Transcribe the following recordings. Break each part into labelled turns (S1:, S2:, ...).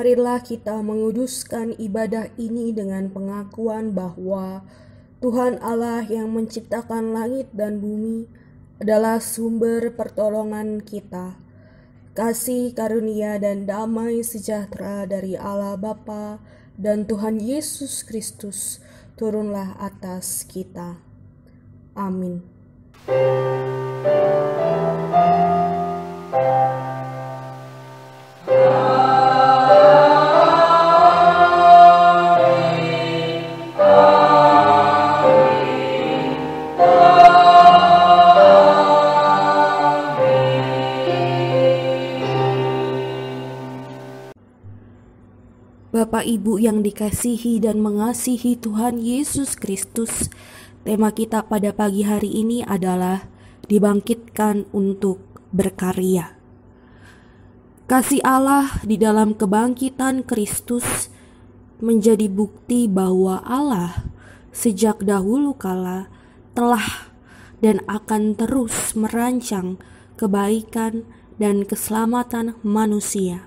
S1: Marilah kita menguduskan ibadah ini dengan pengakuan bahwa Tuhan Allah yang menciptakan langit dan bumi adalah sumber pertolongan kita. Kasih karunia dan damai sejahtera dari Allah Bapa dan Tuhan Yesus Kristus turunlah atas kita. Amin. Bapak Ibu yang dikasihi dan mengasihi Tuhan Yesus Kristus, tema kita pada pagi hari ini adalah dibangkitkan untuk berkarya. Kasih Allah di dalam kebangkitan Kristus menjadi bukti bahwa Allah sejak dahulu kala telah dan akan terus merancang kebaikan dan keselamatan manusia.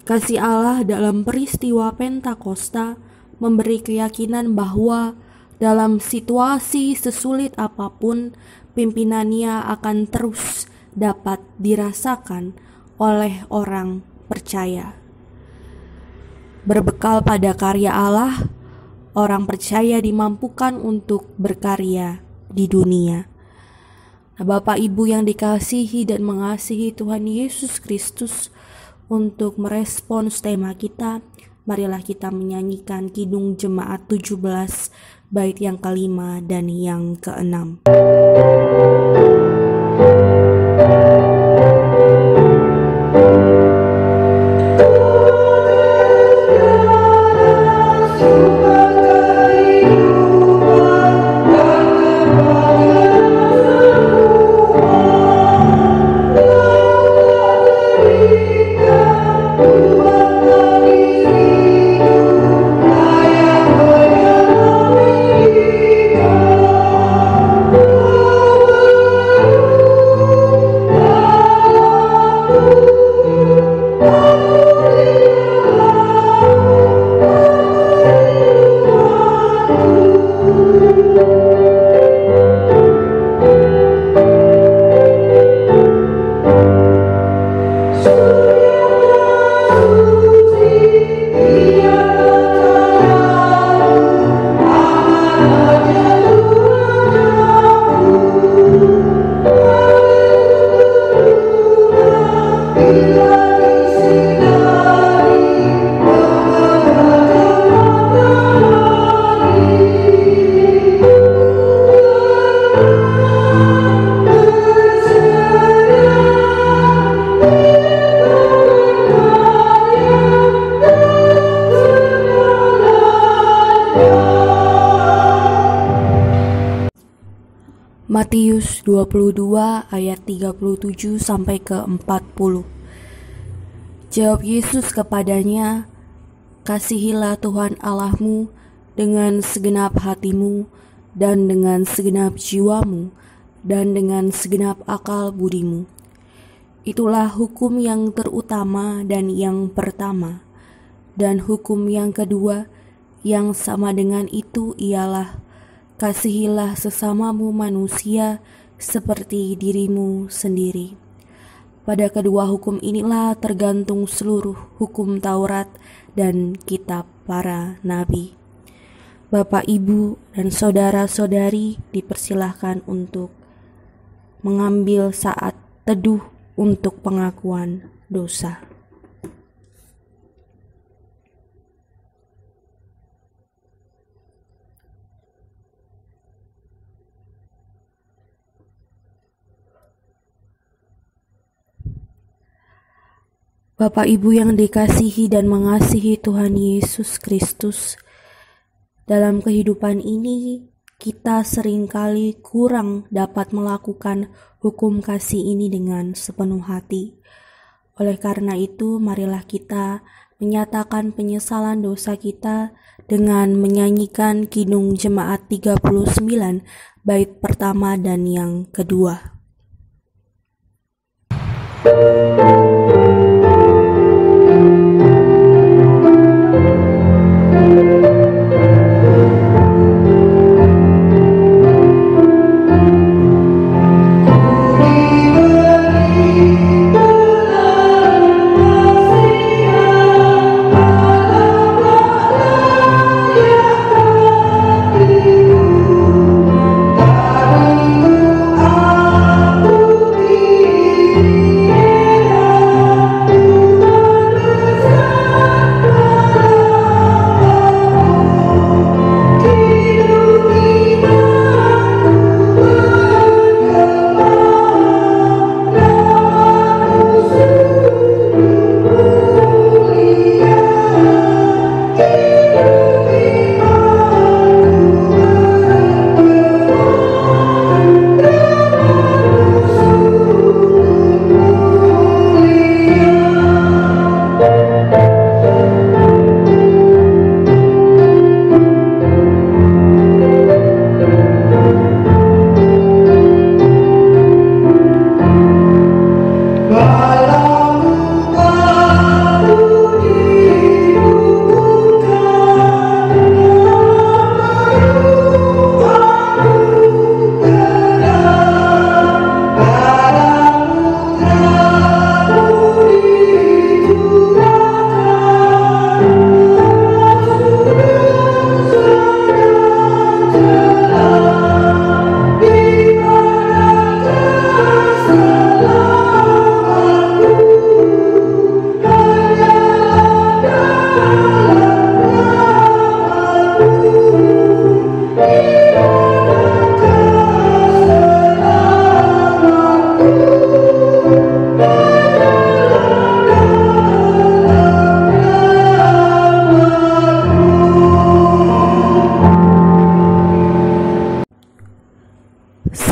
S1: Kasih Allah dalam peristiwa Pentakosta memberi keyakinan bahwa dalam situasi sesulit apapun, pimpinannya akan terus dapat dirasakan oleh orang percaya. Berbekal pada karya Allah, orang percaya dimampukan untuk berkarya di dunia. Nah, Bapak Ibu yang dikasihi dan mengasihi Tuhan Yesus Kristus, untuk merespons tema kita, marilah kita menyanyikan Kidung Jemaat 17 bait yang kelima dan yang keenam. Matius 22 ayat 37 sampai ke 40. Jawab Yesus kepadanya, "Kasihilah Tuhan Allahmu dengan segenap hatimu dan dengan segenap jiwamu dan dengan segenap akal budimu. Itulah hukum yang terutama dan yang pertama. Dan hukum yang kedua yang sama dengan itu ialah, kasihilah sesamamu manusia seperti dirimu sendiri. Pada kedua hukum inilah tergantung seluruh hukum Taurat dan kitab para nabi." Bapak, Ibu, dan saudara-saudari dipersilahkan untuk mengambil saat teduh untuk pengakuan dosa. Bapak Ibu yang dikasihi dan mengasihi Tuhan Yesus Kristus, dalam kehidupan ini kita seringkali kurang dapat melakukan hukum kasih ini dengan sepenuh hati. Oleh karena itu, marilah kita menyatakan penyesalan dosa kita dengan menyanyikan Kidung Jemaat 39 bait pertama dan yang kedua.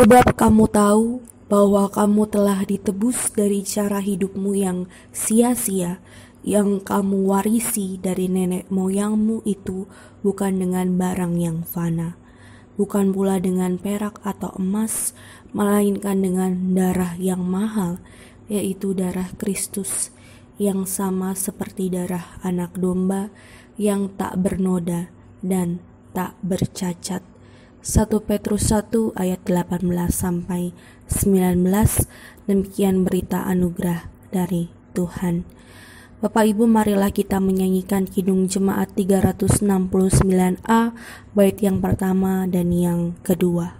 S1: Sebab kamu tahu bahwa kamu telah ditebus dari cara hidupmu yang sia-sia, yang kamu warisi dari nenek moyangmu itu, bukan dengan barang yang fana, bukan pula dengan perak atau emas, melainkan dengan darah yang mahal, yaitu darah Kristus, yang sama seperti darah anak domba, yang tak bernoda dan tak bercacat. 1 Petrus 1 ayat 18 sampai 19. Demikian berita anugerah dari Tuhan. Bapak Ibu, marilah kita menyanyikan Kidung Jemaat 369A bait yang pertama dan yang kedua.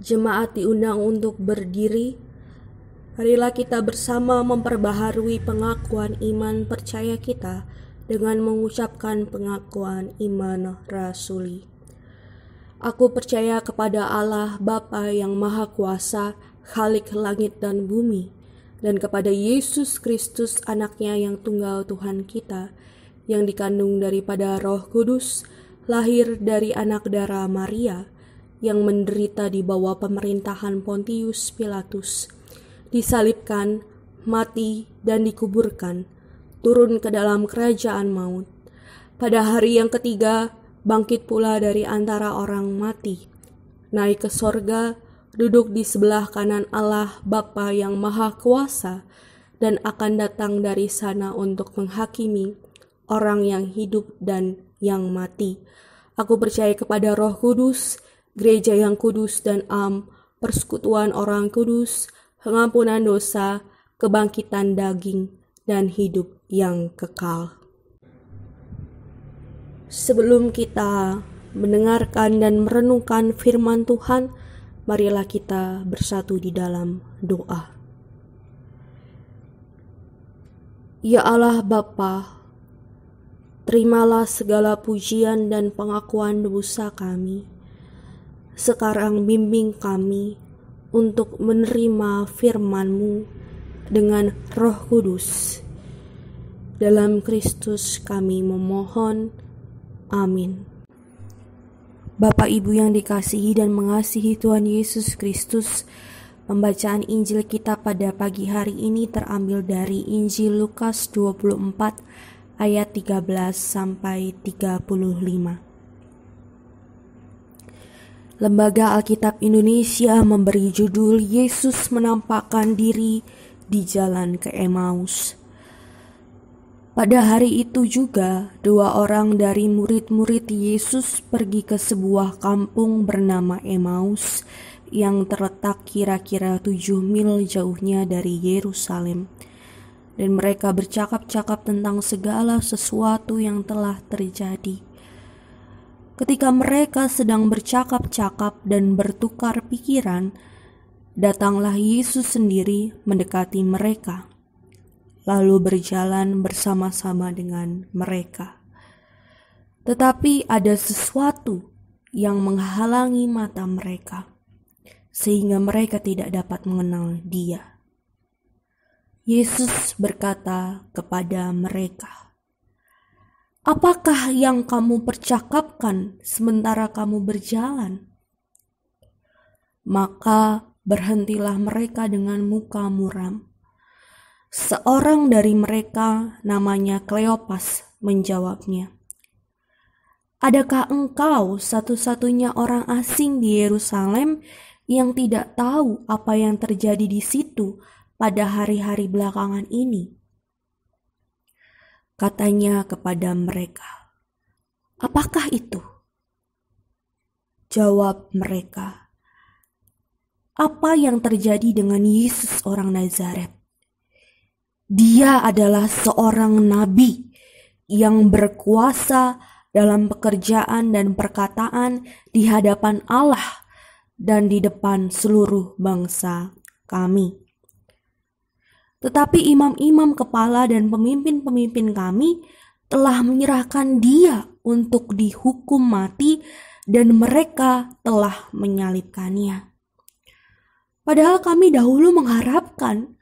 S1: Jemaat diundang untuk berdiri. Marilah kita bersama memperbaharui pengakuan iman percaya kita dengan mengucapkan pengakuan iman rasuli. Aku percaya kepada Allah Bapa yang Maha Kuasa, Khalik langit dan bumi, dan kepada Yesus Kristus anaknya yang tunggal Tuhan kita, yang dikandung daripada Roh Kudus, lahir dari anak darah Maria, yang menderita di bawah pemerintahan Pontius Pilatus, disalibkan, mati, dan dikuburkan, turun ke dalam kerajaan maut. Pada hari yang ketiga, bangkit pula dari antara orang mati, naik ke sorga, duduk di sebelah kanan Allah Bapa yang Maha Kuasa, dan akan datang dari sana untuk menghakimi orang yang hidup dan yang mati. Aku percaya kepada Roh Kudus, gereja yang kudus dan am, persekutuan orang kudus, pengampunan dosa, kebangkitan daging, dan hidup yang kekal. Sebelum kita mendengarkan dan merenungkan firman Tuhan, marilah kita bersatu di dalam doa. Ya Allah Bapa, terimalah segala pujian dan pengakuan dosa kami. Sekarang bimbing kami untuk menerima firman-Mu dengan Roh Kudus. Dalam Kristus kami memohon. Amin. Bapak Ibu yang dikasihi dan mengasihi Tuhan Yesus Kristus, pembacaan Injil kita pada pagi hari ini terambil dari Injil Lukas 24 ayat 13 sampai 35. Lembaga Alkitab Indonesia memberi judul Yesus menampakkan diri di jalan ke Emmaus. Pada hari itu juga, 2 orang dari murid-murid Yesus pergi ke sebuah kampung bernama Emmaus yang terletak kira-kira 7 mil jauhnya dari Yerusalem. Dan mereka bercakap-cakap tentang segala sesuatu yang telah terjadi. Ketika mereka sedang bercakap-cakap dan bertukar pikiran, datanglah Yesus sendiri mendekati mereka, lalu berjalan bersama-sama dengan mereka. Tetapi ada sesuatu yang menghalangi mata mereka, sehingga mereka tidak dapat mengenal Dia. Yesus berkata kepada mereka, "Apakah yang kamu percakapkan sementara kamu berjalan?" Maka berhentilah mereka dengan muka muram. Seorang dari mereka, namanya Kleopas, menjawabnya, "Adakah engkau satu-satunya orang asing di Yerusalem yang tidak tahu apa yang terjadi di situ pada hari-hari belakangan ini?" Katanya kepada mereka, "Apakah itu?" Jawab mereka, "Apa yang terjadi dengan Yesus orang Nazaret? Dia adalah seorang nabi yang berkuasa dalam pekerjaan dan perkataan di hadapan Allah dan di depan seluruh bangsa kami. Tetapi imam-imam kepala dan pemimpin-pemimpin kami telah menyerahkan Dia untuk dihukum mati dan mereka telah menyalibkannya. Padahal kami dahulu mengharapkan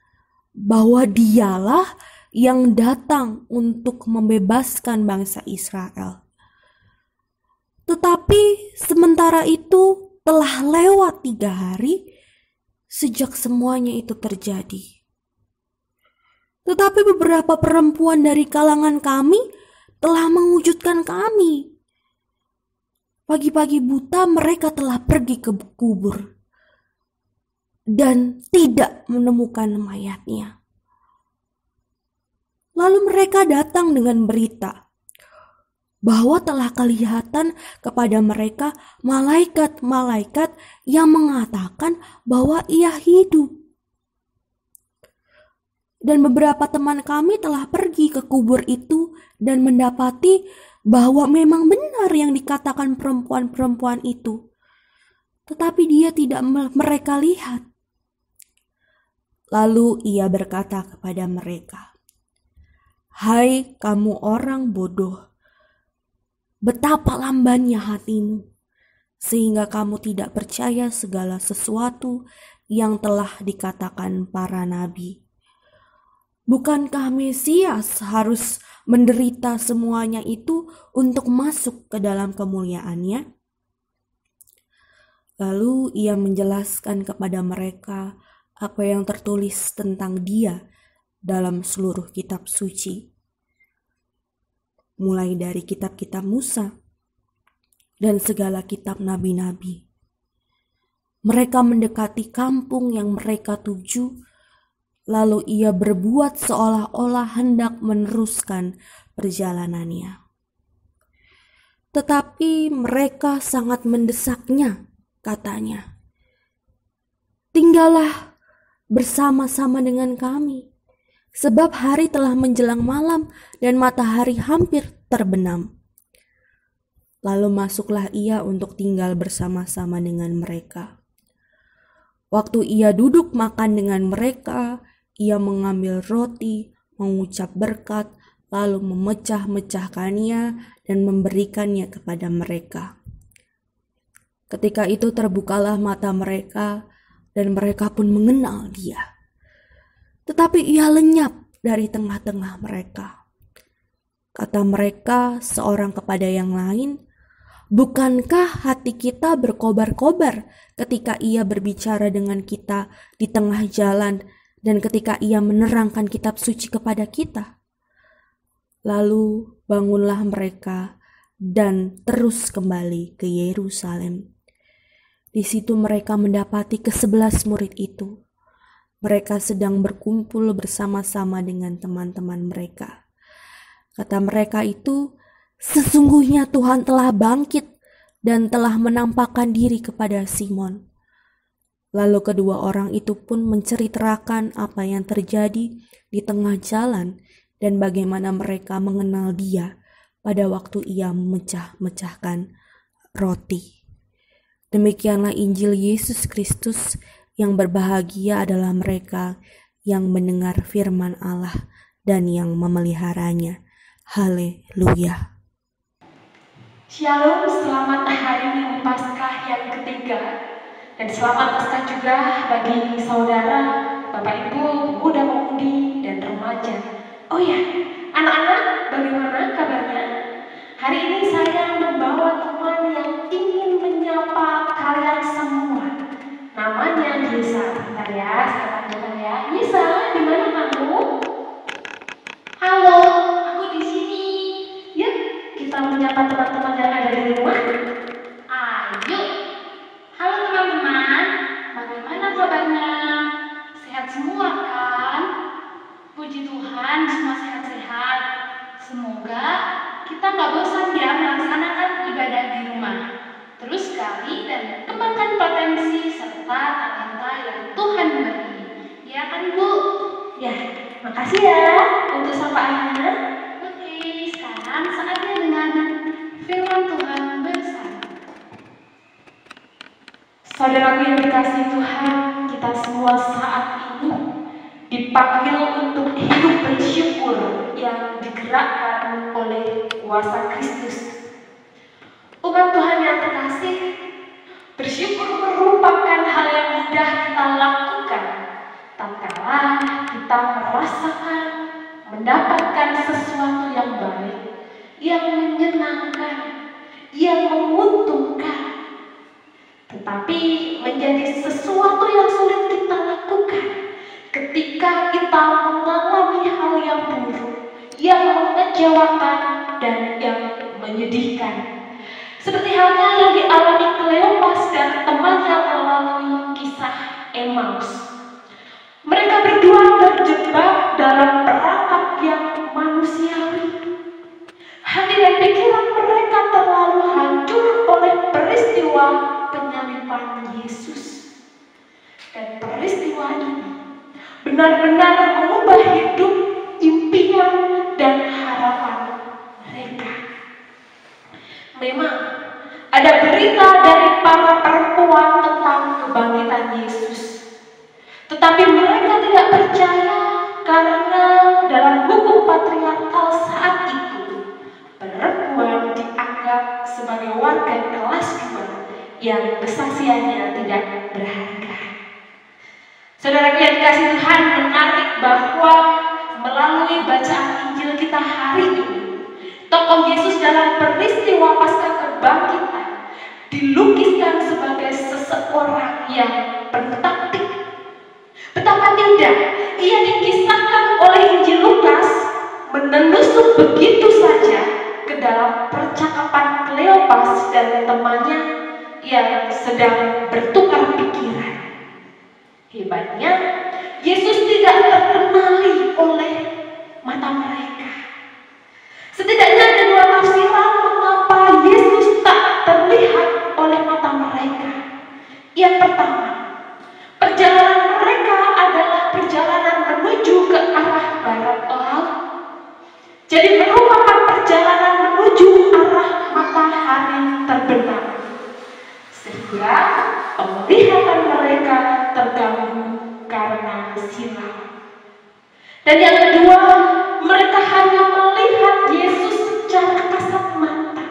S1: bahwa Dialah yang datang untuk membebaskan bangsa Israel. Tetapi sementara itu telah lewat 3 hari sejak semuanya itu terjadi. Tetapi beberapa perempuan dari kalangan kami telah mewujudkan kami. Pagi-pagi buta mereka telah pergi ke kubur dan tidak menemukan mayatnya. Lalu mereka datang dengan berita bahwa telah kelihatan kepada mereka malaikat-malaikat yang mengatakan bahwa Ia hidup. Dan beberapa teman kami telah pergi ke kubur itu dan mendapati bahwa memang benar yang dikatakan perempuan-perempuan itu. tetapi dia tidak mereka lihat. Lalu ia berkata kepada mereka, "Hai kamu orang bodoh, betapa lambannya hatimu, sehingga kamu tidak percaya segala sesuatu yang telah dikatakan para nabi. Bukankah Mesias harus menderita semuanya itu untuk masuk ke dalam kemuliaannya?" Lalu ia menjelaskan kepada mereka apa yang tertulis tentang dia dalam seluruh kitab suci, mulai dari kitab-kitab Musa dan segala kitab nabi-nabi. Mereka mendekati kampung yang mereka tuju, lalu ia berbuat seolah-olah hendak meneruskan perjalanannya. Tetapi mereka sangat mendesaknya, katanya, "Tinggallah bersama-sama dengan kami, sebab hari telah menjelang malam dan matahari hampir terbenam." Lalu masuklah ia untuk tinggal bersama-sama dengan mereka. Waktu ia duduk makan dengan mereka, ia mengambil roti, mengucap berkat, lalu memecah-mecahkannya dan memberikannya kepada mereka. Ketika itu terbukalah mata mereka, dan mereka pun mengenal dia. Tetapi ia lenyap dari tengah-tengah mereka. Kata mereka seorang kepada yang lain, "Bukankah hati kita berkobar-kobar ketika ia berbicara dengan kita di tengah jalan dan ketika ia menerangkan kitab suci kepada kita?" Lalu bangunlah mereka dan terus kembali ke Yerusalem. Di situ mereka mendapati ke-11 murid itu. Mereka sedang berkumpul bersama-sama dengan teman-teman mereka. Kata mereka itu, "Sesungguhnya Tuhan telah bangkit dan telah menampakkan diri kepada Simon." Lalu kedua orang itu pun menceritakan apa yang terjadi di tengah jalan dan bagaimana mereka mengenal dia pada waktu ia memecah-mecahkan roti. Demikianlah Injil Yesus Kristus. Yang berbahagia adalah mereka yang mendengar firman Allah dan yang memeliharanya. Haleluya.
S2: Shalom, selamat hari Minggu Paskah yang ketiga. Dan selamat Paskah juga bagi saudara, Bapak Ibu, muda-mudi, dan remaja. Oh ya, anak-anak, bagaimana kabarnya? Hari ini saya membawa teman yang ingin menyapa kalian semua. Namanya Yesa. Bentar ya, saya panggilkan ya. Yesa, di mana kamu? Halo, aku di sini. Yuk, kita menyapa teman-teman yang ada di rumah. Ayo. Halo teman-teman, bagaimana kabarnya? Sehat semua kan? Puji Tuhan, semua sehat-sehat. Semoga kita nggak bosan ya melaksanakan ibadah di rumah. Terus gali dan kembangkan potensi serta talenta yang Tuhan beri. Ya kan Bu? Ya, makasih ya untuk sapaannya. Oke, sekarang saatnya dengan firman Tuhan bersama. Saudaraku yang dikasihi Tuhan, kita semua saat ini dipanggil untuk hidup bersyukur yang digerakkan oleh kuasa Kristus. Umat Tuhan yang terkasih, bersyukur merupakan hal yang mudah kita lakukan tatkala kita merasakan mendapatkan sesuatu yang baik, yang menyenangkan, yang menguntungkan. Tetapi menjadi sesuatu yang sulit kita lakukan ketika kita mengalami hal yang buruk, yang mengecewakan dan yang menyedihkan. Seperti halnya yang dialami Kleopas dan temannya melalui kisah Emmaus. Mereka berdua terjebak dalam perangkap yang manusiawi. Hati dan pikiran mereka terlalu hancur oleh peristiwa penyaliban Yesus. Dan peristiwa ini benar-benar mengubah hidup, impian, dan harapan mereka. Memang Ada berita dari para perempuan tentang kebangkitan Yesus. Tetapi mereka tidak percaya karena dalam hukum patriarkal saat itu, perempuan dianggap sebagai warga kelas 2 yang kesaksiannya tidak berharga. Saudara yang dikasihi Tuhan, menarik bahwa melalui bacaan Injil kita hari ini, tokoh Yesus dalam peristiwa Paskah kebangkitan dilukiskan sebagai seseorang yang penuh taktik. Betapa tidak, ia dikisahkan oleh Injil Lukas menelusur begitu saja ke dalam percakapan Kleopas dan temannya yang sedang bertukar pikiran. Hebatnya, Yesus tidak terkenali oleh mata mereka. Setidaknya ada dua tafsiran mengapa Yesus tak terlihat oleh mata mereka. Yang pertama, perjalanan mereka adalah perjalanan menuju ke arah barat laut. Jadi merupakan perjalanan menuju arah matahari terbenam. Sehingga penglihatan mereka terganggu karena silau. Dan yang kedua, mereka hanya melihat Yesus secara kasat mata.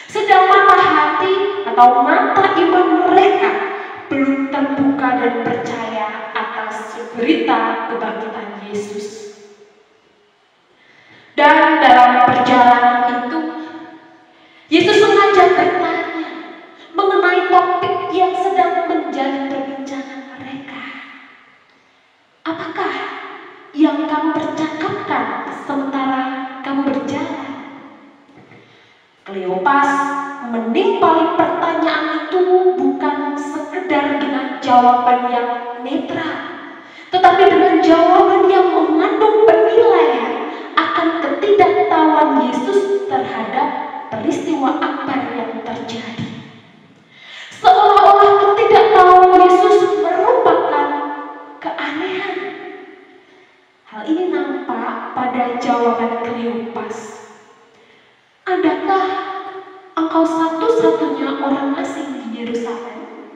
S2: Sedang mata hati atau mata iman mereka belum terbuka dan percaya atas berita kebangkitan Yesus. Dan dalam perjalanan itu, Yesus mengajak bertanya mengenai topik yang sedang menjadi perbincangan mereka. Apakah yang kamu percakapkan sementara kamu berjalan? Kleopas menimpali pertanyaan itu bukan sekedar dengan jawaban yang netral, tetapi dengan jawaban yang mengandung penilaian akan ketidaktahuan Yesus terhadap peristiwa akbar yang terjadi. Seolah-olah ketidaktahuan Yesus merupakan keanehan. Hal ini nampak pada jawaban Kleopas. Adakah engkau satu-satunya orang asing di Yerusalem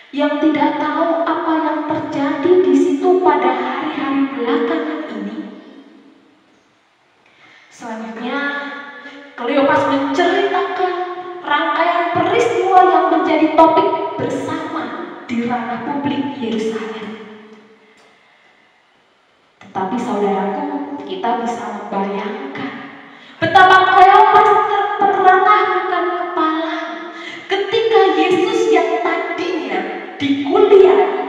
S2: yang tidak tahu apa yang terjadi di situ pada hari-hari belakangan ini? Selanjutnya, Kleopas menceritakan rangkaian peristiwa yang menjadi topik bersama di ranah publik Yerusalem. Tetapi saudaraku, kita bisa membayangkan betapa Kleopas terperangahkan kepala ketika Yesus yang tadinya dikuliahi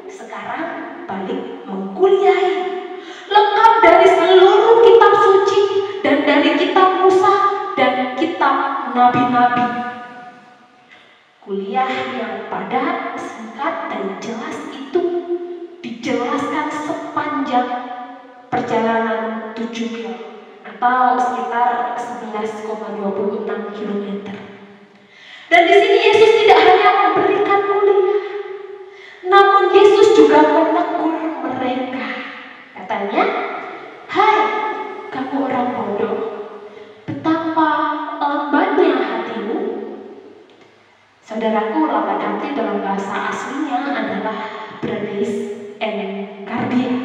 S2: sekarang balik mengkuliahi, lengkap dari seluruh kitab suci dan dari kitab Musa dan kitab nabi-nabi. Kuliah yang padat, singkat, dan jelas itu dijelaskan sepanjang perjalanan 7 km atau sekitar 11,26 km. Dan di sini Yesus tidak hanya memberikan kuliah, namun Yesus juga menegur mereka. Katanya, "Hai, kamu orang bodoh, betapa lambatnya hatimu." Saudaraku, lambat hati dalam bahasa aslinya adalah brevis encardia,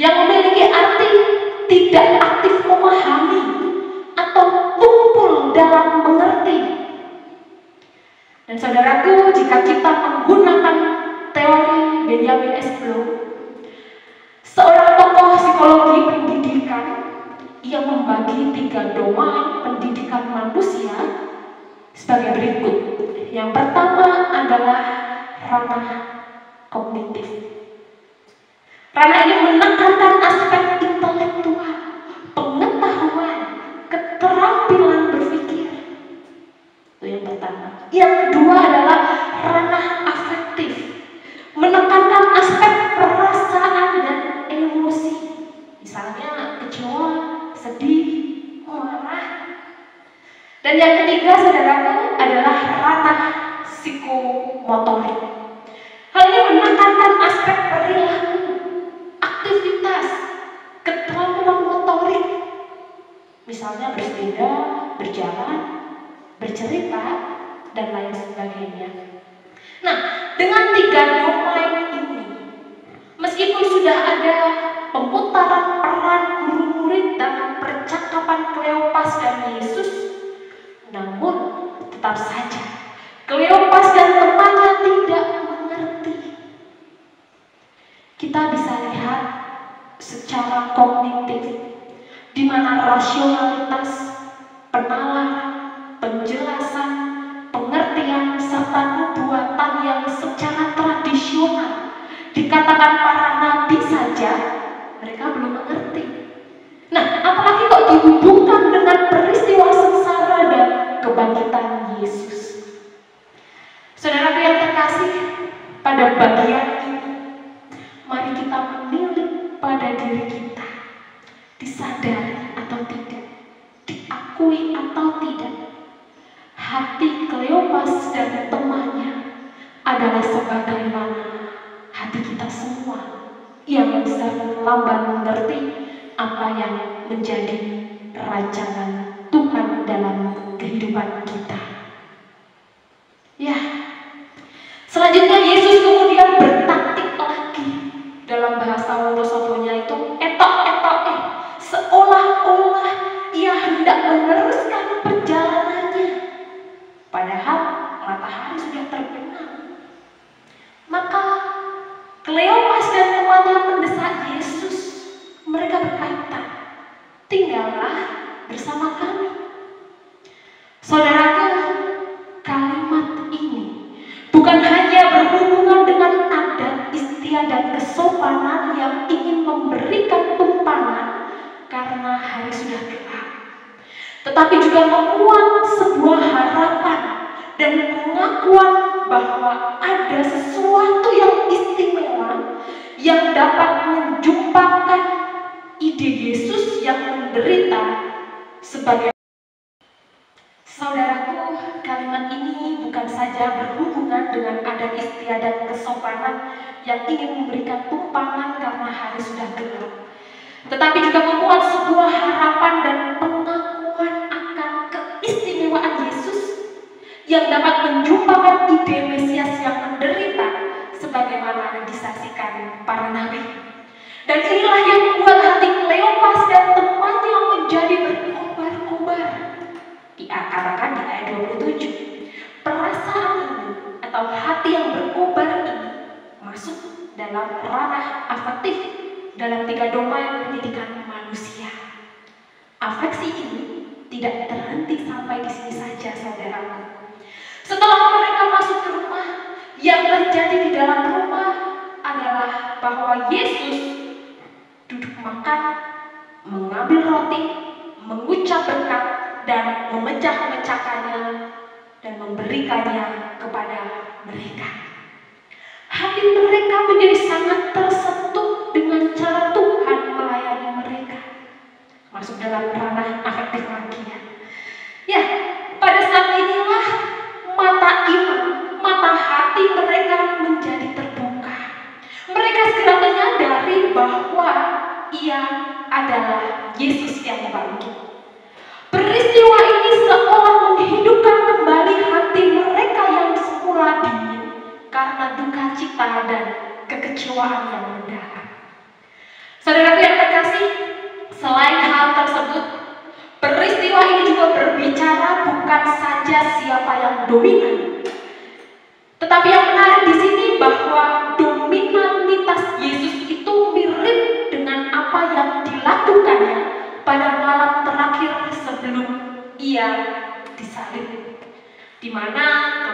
S2: yang memiliki arti tidak aktif memahami atau tumpul dalam mengerti. Dan saudaraku, jika kita menggunakan teori Benjamin S. Bloom, seorang tokoh psikologi pendidikan, ia membagi 3 domain pendidikan manusia sebagai berikut. Yang pertama adalah ranah kognitif. Ranah ini menekankan aspek intelektual, pengetahuan, keterampilan berpikir. Itu yang pertama. Yang kedua adalah ranah afektif, menekankan aspek perasaan dan emosi. Misalnya kecewa, sedih, marah. Dan yang ketiga, saudaraku, adalah ranah psikomotorik. Hal ini menekankan aspek perilaku, aktivitas, keterampilan motorik. Misalnya bersepeda, berjalan, bercerita, dan lain sebagainya. Nah, dengan 3 domain ini, meskipun sudah ada pemutaran peran guru murid dalam percakapan Kleopas dan Yesus, namun tetap saja Kleopas dan temannya tidak mengerti. Kita bisa lihat secara kognitif di mana rasionalitas, penalaran, penjelasan, pengertian, serta nubuatan yang secara tradisional dikatakan para nabi saja mereka belum mengerti. Nah, apalagi kok dihubungkan dengan peristiwa sengsara dan kebangkitan Yesus. Saudara yang terkasih, pada bagian ini mari kita menilik pada diri kita, disadari atau tidak, diakui atau tidak, hati Kleopas dan temannya adalah sebagaimana hati kita semua yang bisa lamban mengerti apa yang menjadi rancangan Tuhan dalam kehidupan kita. Ya, selanjutnya Yesus kemudian bertaktik lagi. Dalam bahasa Wonosobonya itu etok-etoke, seolah-olah ia hendak meneruskan perjalanannya. Padahal matahari sudah terbenam. Maka Kleopas dan temannya mendesak Yesus. Mereka berkata, "Tinggallah bersama kami." Saudaraku, kalimat ini bukan hanya berhubungan dengan adat istiadat kesopanan yang ingin memberikan tumpangan karena hari sudah gelap, tetapi juga memuat sebuah harapan dan pengakuan bahwa ada sesuatu yang istimewa yang dapat menjumpakan ide Yesus yang menderita sebagai. Saudaraku, kalimat ini bukan saja berhubungan dengan adat istiadat kesopanan yang ingin memberikan tumpangan karena hari sudah gelap, tetapi juga memuat sebuah harapan dan pengakuan akan keistimewaan Yesus yang dapat menjumpakan ide Mesias yang menderita sebagaimana disaksikan para nabi. Dan inilah yang membuat hati Kleopas dan temannya menjadi berkobar-kobar. Dikatakan di ayat 27, perasaan ini atau hati yang berkobar ini masuk dalam ranah afektif dalam 3 domain pendidikan manusia. Afeksi ini tidak terhenti sampai di sini saja, saudaraku. Setelah mereka masuk ke rumah, yang terjadi di dalam rumah adalah bahwa Yesus duduk makan, mengambil roti, mengucap berkat, dan memecah-mecahkannya dan memberikannya kepada mereka. Hati mereka menjadi sangat tersentuh dengan cara Tuhan melayani mereka. Masuk dalam ranah afektif lagi ya. Ya, pada saat inilah mata iman, mata hati mereka menjadi terbuka. Mereka segera menyadari bahwa ia adalah Yesus yang bangkit. Peristiwa ini seolah menghidupkan kembali hati mereka yang semula dingin karena duka cita dan kekecewaan yang mendalam. Saudara yang terkasih, selain hal tersebut, peristiwa ini juga berbicara bukan saja siapa yang dominan, tetapi yang menarik di sini bahwa dominanitas Yesus itu mirip dengan apa yang dilakukannya pada malam terakhir sebelum ia disalib, di mana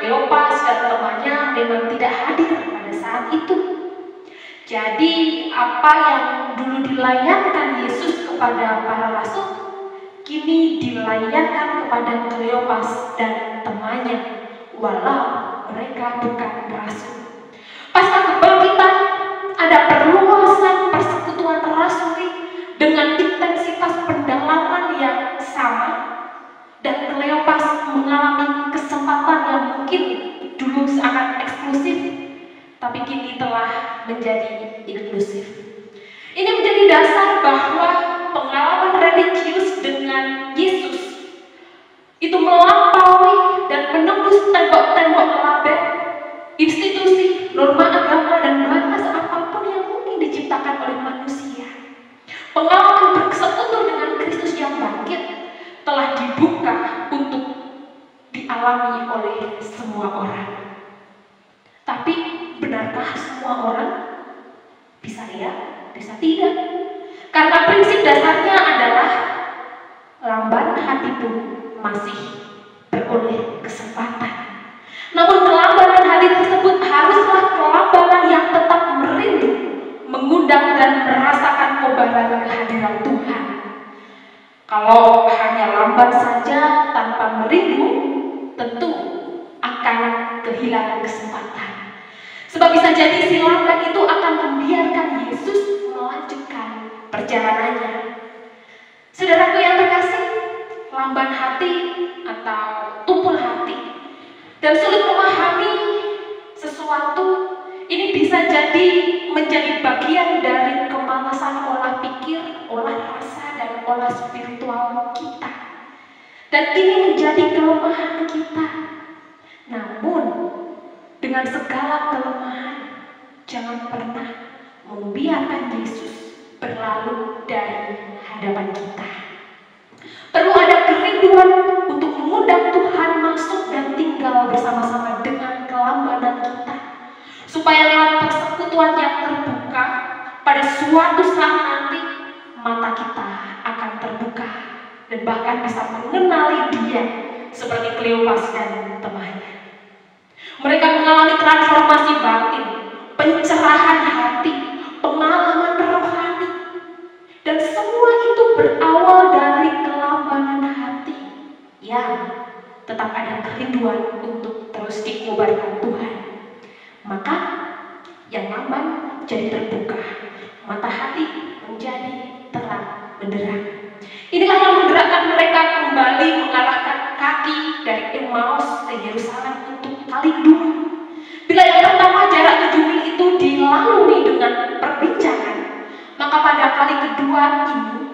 S2: Kleopas dan temannya memang tidak hadir pada saat itu. Jadi apa yang dulu dilayankan Yesus kepada para rasul, kini dilayankan kepada Kleopas dan temannya, walau mereka bukan rasul. Pasca kebangkitan ada perluasan persekutuan rasuli dengan intensitas pendalaman yang sama, dan Kleopas mengalami kesempatan yang mungkin dulu sangat eksklusif, tapi kini telah menjadi inklusif. Ini menjadi dasar bahwa pengalaman religius dengan Yesus itu melampaui dan menembus tembok dialami oleh semua orang. Tapi benarkah semua orang? Bisa ya, bisa tidak. Karena prinsip dasarnya adalah lamban hati pun masih beroleh kesempatan. Namun kelambanan hati tersebut haruslah kelambanan yang tetap merindu, mengundang dan merasakan kobaran kehadiran Tuhan. Kalau hanya lamban saja tanpa merindu, tentu akan kehilangan kesempatan. Sebab bisa jadi si lamban itu akan membiarkan Yesus melanjutkan perjalanannya. Saudaraku yang terkasih, lamban hati atau tumpul hati dan sulit memahami sesuatu ini bisa jadi menjadi bagian dari kemalasan olah pikir, olah rasa, dan olah spiritual kita. Dan ini menjadi kelemahan kita. Namun, dengan segala kelemahan, jangan pernah membiarkan Yesus berlalu dari hadapan kita. Perlu ada kerinduan untuk mengundang Tuhan masuk dan tinggal bersama-sama dengan kelambanan kita, supaya lewat persekutuan yang terbuka, pada suatu saat nanti mata kita akan terbuka dan bahkan bisa mengenali Dia seperti Kleopas dan temannya. Mereka mengalami transformasi batin, pencerahan hati, pengalaman rohani, dan semua itu berawal dari kelambanan hati yang tetap ada kerinduan untuk terus dikobarkan Tuhan. Maka yang lamban jadi terbuka, mata hati menjadi terang benderang. Inilah yang menggerakkan mereka kembali mengarahkan kaki dari Emmaus ke Yerusalem untuk kali kedua. Bila yang pertama jarak 7 mil itu dilalui dengan perbincangan, maka pada kali kedua ini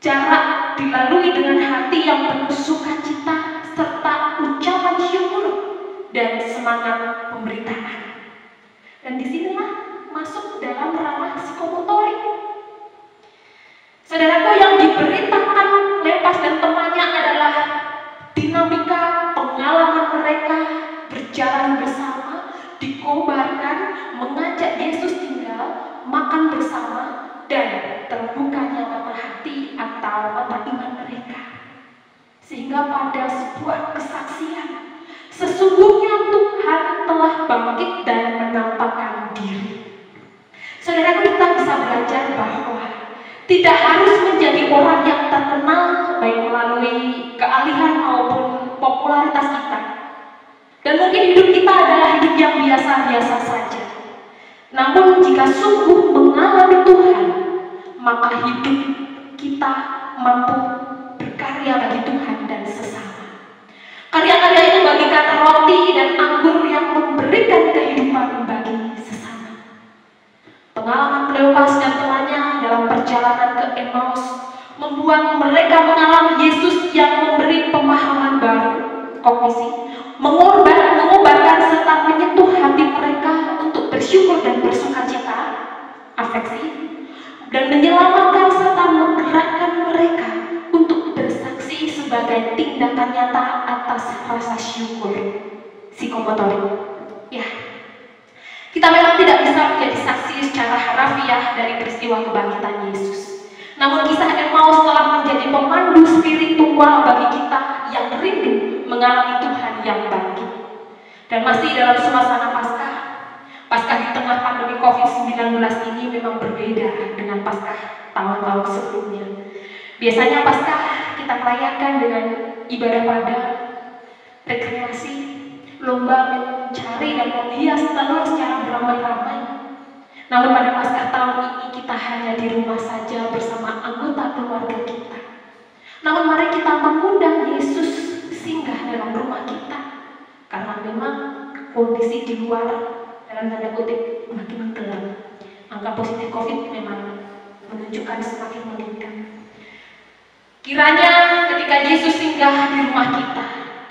S2: jarak dilalui dengan hati yang penuh sukacita serta ucapan syukur dan semangat pemberitaan. Dan disinilah masuk dalam ranah psikomotorik. Saudaraku, yang diberitakan Kleopas dan temannya adalah dinamika pengalaman mereka berjalan bersama, dikobarkan, mengajak Yesus tinggal, makan bersama, dan terbukanya mata hati atau mata iman mereka. Sehingga pada sebuah kesaksian, sesungguhnya Tuhan telah bangkit dan menampakkan diri. Saudaraku, kita bisa belajar bahwa tidak harus menjadi orang yang terkenal baik melalui keahlian maupun popularitas kita. Dan mungkin hidup kita adalah hidup yang biasa-biasa saja. Namun jika sungguh mengalami Tuhan, maka hidup kita mampu berkarya bagi Tuhan dan sesama. Karya-karya itu bagikan roti dan anggur yang memberikan kehidupan bagi sesama. Pengalaman Kleopas dan temannya dalam perjalanan ke Emmaus membuat mereka mengalami Yesus yang memberi pemahaman baru, kognisi, mengobarkan serta menyentuh hati mereka untuk bersyukur dan bersukacita, afeksi, dan menyelamatkan serta menggerakkan mereka untuk bersaksi sebagai tindakan nyata atas rasa syukur psikomotorik. Ya, kita memang tidak bisa menjadi saksi secara harafiah dari peristiwa kebangkitan Yesus. Namun kisah Emmaus telah menjadi pemandu spiritual bagi kita yang rindu mengalami Tuhan yang bangkit. Dan masih dalam suasana Paskah di tengah pandemi COVID-19 ini memang berbeda dengan Paskah tahun-tahun sebelumnya. Biasanya Paskah kita merayakan dengan ibadah pada, rekreasi, lomba mencari dan menghias telur secara beramai-ramai. Namun pada Paskah tahun ini kita hanya di rumah saja bersama anggota keluarga kita. Namun mari kita mengundang Yesus singgah dalam rumah kita, karena memang kondisi di luar dalam tanda kutip makin gelap. Angka positif COVID memang menunjukkan semakin meningkat. Kiranya ketika Yesus singgah di rumah kita,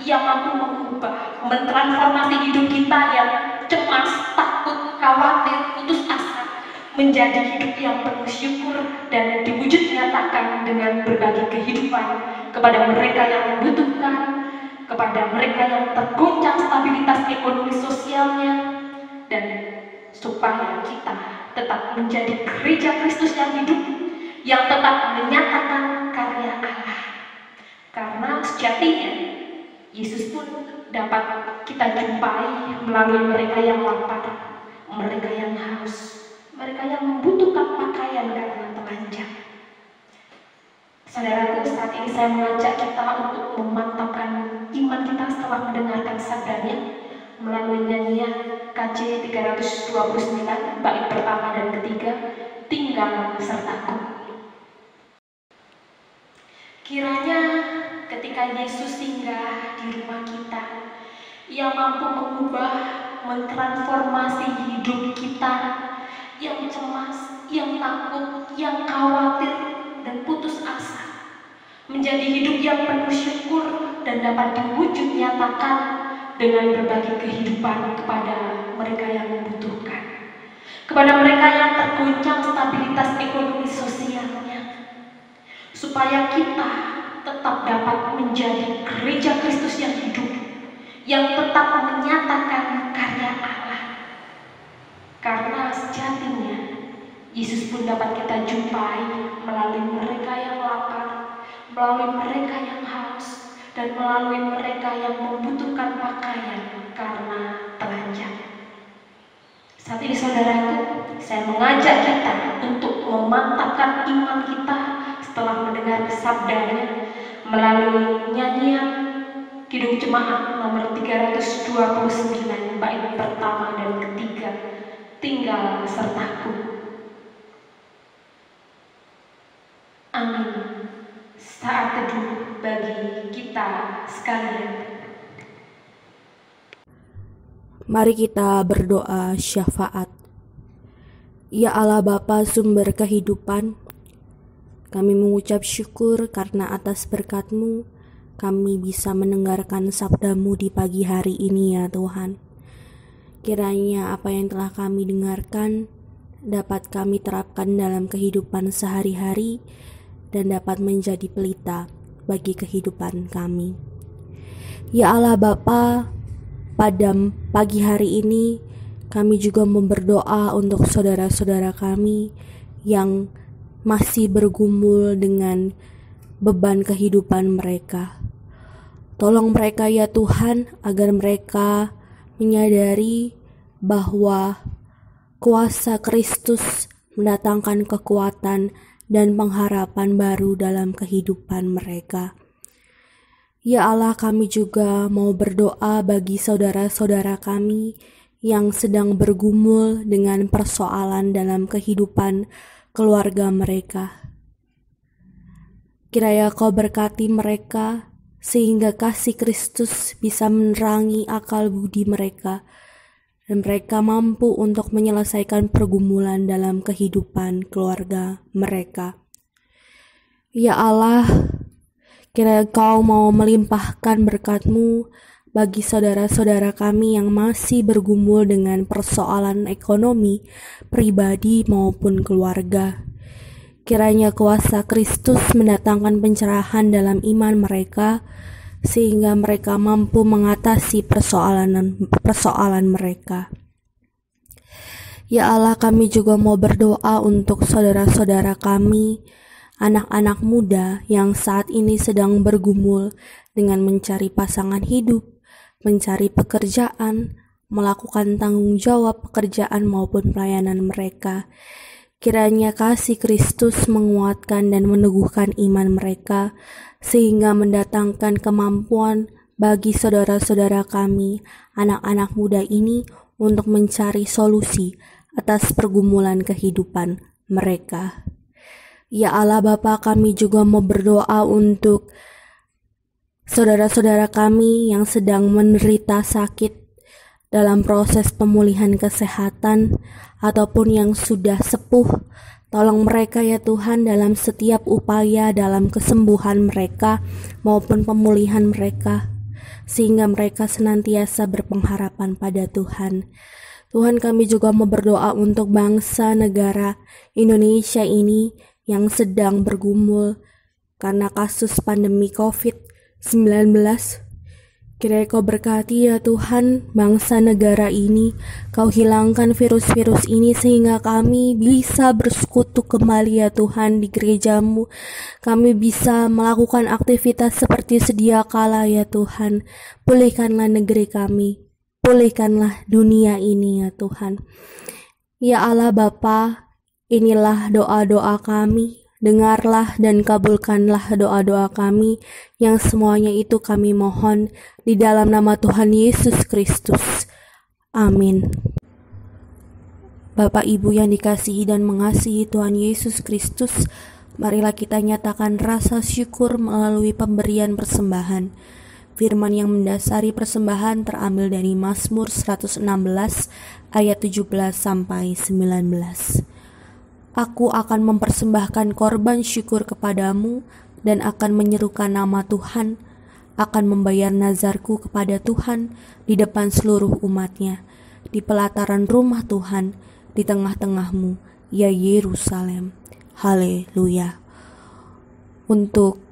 S2: Ia mampu mengubah, mentransformasi hidup kita yang cemas, takut, khawatir, putus asa menjadi hidup yang penuh syukur dan diwujud nyatakan dengan berbagi kehidupan kepada mereka yang membutuhkan, kepada mereka yang tergoncang stabilitas ekonomi sosialnya, dan supaya kita tetap menjadi gereja Kristus yang hidup, yang tetap menyatakan karya Allah. Karena sejatinya Yesus pun dapat kita jumpai melalui mereka yang lapar, mereka yang haus, mereka yang membutuhkan pakaian karena telanjang. Saudaraku, saat ini saya mengajak kita untuk memantapkan iman kita setelah mendengarkan sabdanya melalui nyanyian KJ 329 bait pertama dan ketiga, Tinggal Sertaku. Kiranya ketika Yesus singgah di rumah kita, Ia mampu mengubah, mentransformasi hidup kita yang cemas, yang takut, yang khawatir, dan putus asa menjadi hidup yang penuh syukur dan dapat diwujud nyatakan dengan berbagi kehidupan kepada mereka yang membutuhkan, kepada mereka yang tergoncang stabilitas ekonomi sosialnya, supaya kita tetap dapat menjadi gereja Kristus yang hidup, yang tetap menyatakan karya Allah. Karena sejatinya Yesus pun dapat kita jumpai melalui mereka yang lapar, melalui mereka yang haus, dan melalui mereka yang membutuhkan pakaian karena telanjang. Saat ini saudaraku, saya mengajak kita untuk memantapkan iman kita setelah mendengar sabdanya melalui nyanyian Kidung Jemaat nomor 329 bait pertama dan ketiga, Tinggal Sertaku. Amin. Saat teduh bagi kita sekalian.
S1: Mari kita berdoa syafaat. Ya Allah Bapa sumber kehidupan, kami mengucap syukur karena atas berkat-Mu kami bisa mendengarkan sabda-Mu di pagi hari ini ya Tuhan. Kiranya apa yang telah kami dengarkan dapat kami terapkan dalam kehidupan sehari-hari dan dapat menjadi pelita bagi kehidupan kami. Ya Allah Bapa, pada pagi hari ini kami juga berdoa untuk saudara-saudara kami yang masih bergumul dengan beban kehidupan mereka. Tolong mereka ya Tuhan, agar mereka menyadari bahwa kuasa Kristus mendatangkan kekuatan dan pengharapan baru dalam kehidupan mereka. Ya Allah, kami juga mau berdoa bagi saudara-saudara kami yang sedang bergumul dengan persoalan dalam kehidupan keluarga mereka. Kiranya Kau berkati mereka sehingga kasih Kristus bisa menerangi akal budi mereka dan mereka mampu untuk menyelesaikan pergumulan dalam kehidupan keluarga mereka. Ya Allah, kiranya Kau mau melimpahkan berkat-Mu bagi saudara-saudara kami yang masih bergumul dengan persoalan ekonomi, pribadi maupun keluarga. Kiranya kuasa Kristus mendatangkan pencerahan dalam iman mereka, sehingga mereka mampu mengatasi persoalan mereka. Ya Allah, kami juga mau berdoa untuk saudara-saudara kami, anak-anak muda yang saat ini sedang bergumul dengan mencari pasangan hidup, mencari pekerjaan, melakukan tanggung jawab pekerjaan maupun pelayanan mereka. Kiranya kasih Kristus menguatkan dan meneguhkan iman mereka, sehingga mendatangkan kemampuan bagi saudara-saudara kami, anak-anak muda ini, untuk mencari solusi atas pergumulan kehidupan mereka. Ya Allah Bapa, kami juga mau berdoa untuk saudara-saudara kami yang sedang menderita sakit dalam proses pemulihan kesehatan ataupun yang sudah sepuh. Tolong mereka ya Tuhan dalam setiap upaya dalam kesembuhan mereka maupun pemulihan mereka, sehingga mereka senantiasa berpengharapan pada Tuhan. Tuhan, kami juga mau berdoa untuk bangsa negara Indonesia ini yang sedang bergumul karena kasus pandemi COVID-19. Kiranya Kau berkati ya Tuhan bangsa negara ini. Kau hilangkan virus-virus ini sehingga kami bisa bersekutu kembali ya Tuhan di gereja-Mu. Kami bisa melakukan aktivitas seperti sedia kala ya Tuhan. Pulihkanlah negeri kami. Pulihkanlah dunia ini ya Tuhan. Ya Allah Bapa, inilah doa-doa kami. Dengarlah dan kabulkanlah doa-doa kami yang semuanya itu kami mohon di dalam nama Tuhan Yesus Kristus. Amin. Bapak Ibu yang dikasihi dan mengasihi Tuhan Yesus Kristus, marilah kita nyatakan rasa syukur melalui pemberian persembahan. Firman yang mendasari persembahan terambil dari Mazmur 116 ayat 17 sampai 19. Aku akan mempersembahkan korban syukur kepadamu dan akan menyerukan nama Tuhan, akan membayar nazarku kepada Tuhan di depan seluruh umatnya, di pelataran rumah Tuhan, di tengah-tengahmu, ya Yerusalem. Haleluya. Untuk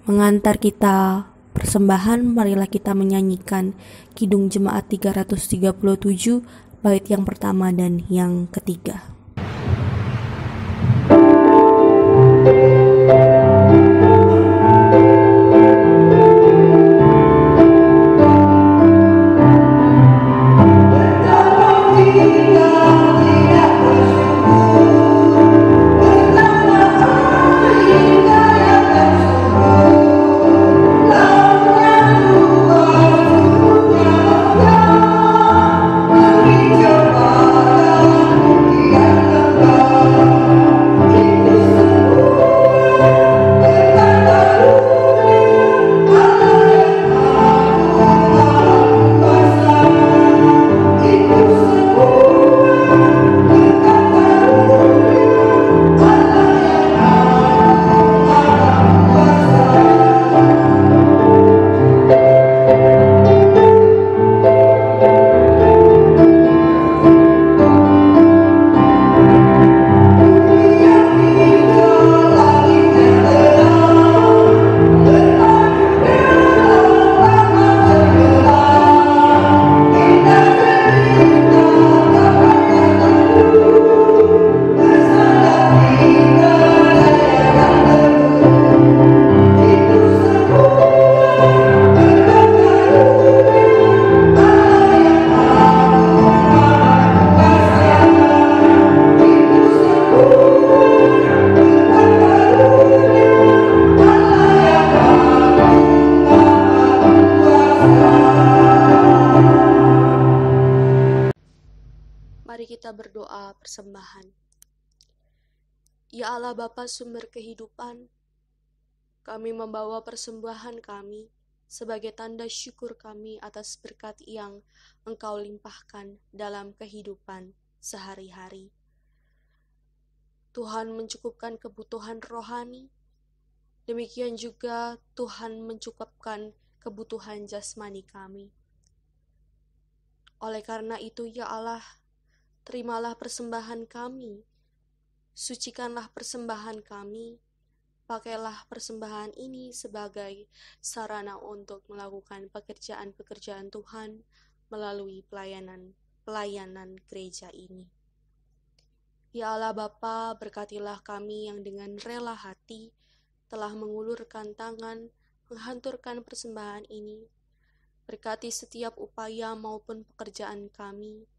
S1: mengantar kita persembahan, marilah kita menyanyikan Kidung Jemaat 337, bait yang pertama dan yang ketiga. Berdoa persembahan. Ya Allah Bapa sumber kehidupan, kami membawa persembahan kami sebagai tanda syukur kami atas berkat yang Engkau limpahkan dalam kehidupan sehari-hari. Tuhan mencukupkan kebutuhan rohani, demikian juga Tuhan mencukupkan kebutuhan jasmani kami. Oleh karena itu ya Allah, terimalah persembahan kami, sucikanlah persembahan kami, pakailah persembahan ini sebagai sarana untuk melakukan pekerjaan-pekerjaan Tuhan melalui pelayanan gereja ini. Ya Allah Bapa, berkatilah kami yang dengan rela hati telah mengulurkan tangan, menghanturkan persembahan ini. Berkati setiap upaya maupun pekerjaan kami.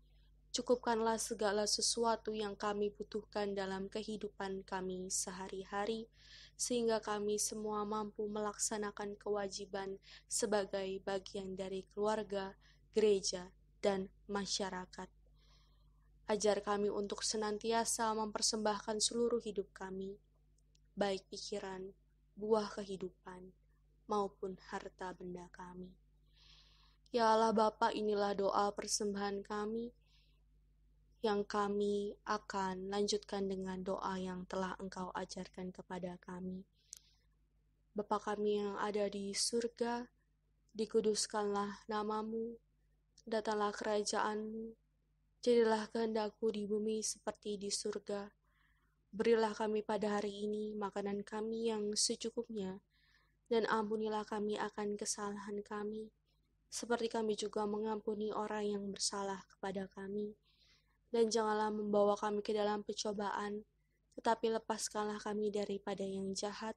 S1: Cukupkanlah segala sesuatu yang kami butuhkan dalam kehidupan kami sehari-hari, sehingga kami semua mampu melaksanakan kewajiban sebagai bagian dari keluarga, gereja, dan masyarakat. Ajar kami untuk senantiasa mempersembahkan seluruh hidup kami, baik pikiran, buah kehidupan, maupun harta benda kami. Ya Allah Bapa, inilah doa persembahan kami, yang kami akan lanjutkan dengan doa yang telah Engkau ajarkan kepada kami. Bapa kami yang ada di surga, dikuduskanlah nama-Mu, datanglah kerajaan-Mu, jadilah kehendak-Mu di bumi seperti di surga. Berilah kami pada hari ini makanan kami yang secukupnya, dan ampunilah kami akan kesalahan kami,
S3: seperti kami juga mengampuni orang yang bersalah kepada kami. Dan janganlah membawa kami ke dalam pencobaan, tetapi lepaskanlah kami daripada yang jahat,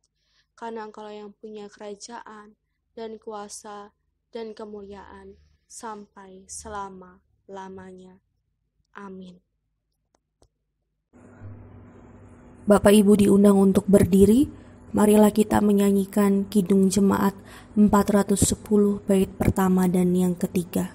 S3: karena Engkau yang punya kerajaan, dan kuasa, dan kemuliaan, sampai selama-lamanya. Amin.
S1: Bapak Ibu diundang untuk berdiri. Marilah kita menyanyikan Kidung Jemaat 410 bait pertama dan yang ketiga.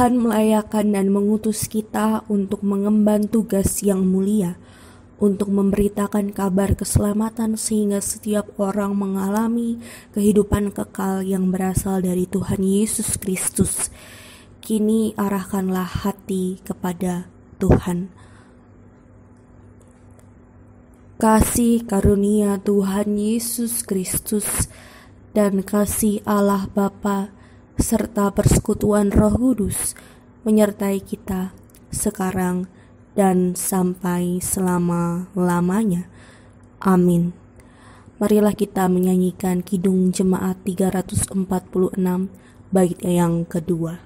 S1: Tuhan melayakan dan mengutus kita untuk mengemban tugas yang mulia, untuk memberitakan kabar keselamatan sehingga setiap orang mengalami kehidupan kekal yang berasal dari Tuhan Yesus Kristus. Kini arahkanlah hati kepada Tuhan. Kasih karunia Tuhan Yesus Kristus dan kasih Allah Bapa serta persekutuan Roh Kudus menyertai kita sekarang dan sampai selama-lamanya. Amin. Marilah kita menyanyikan Kidung Jemaat 346 bait yang kedua.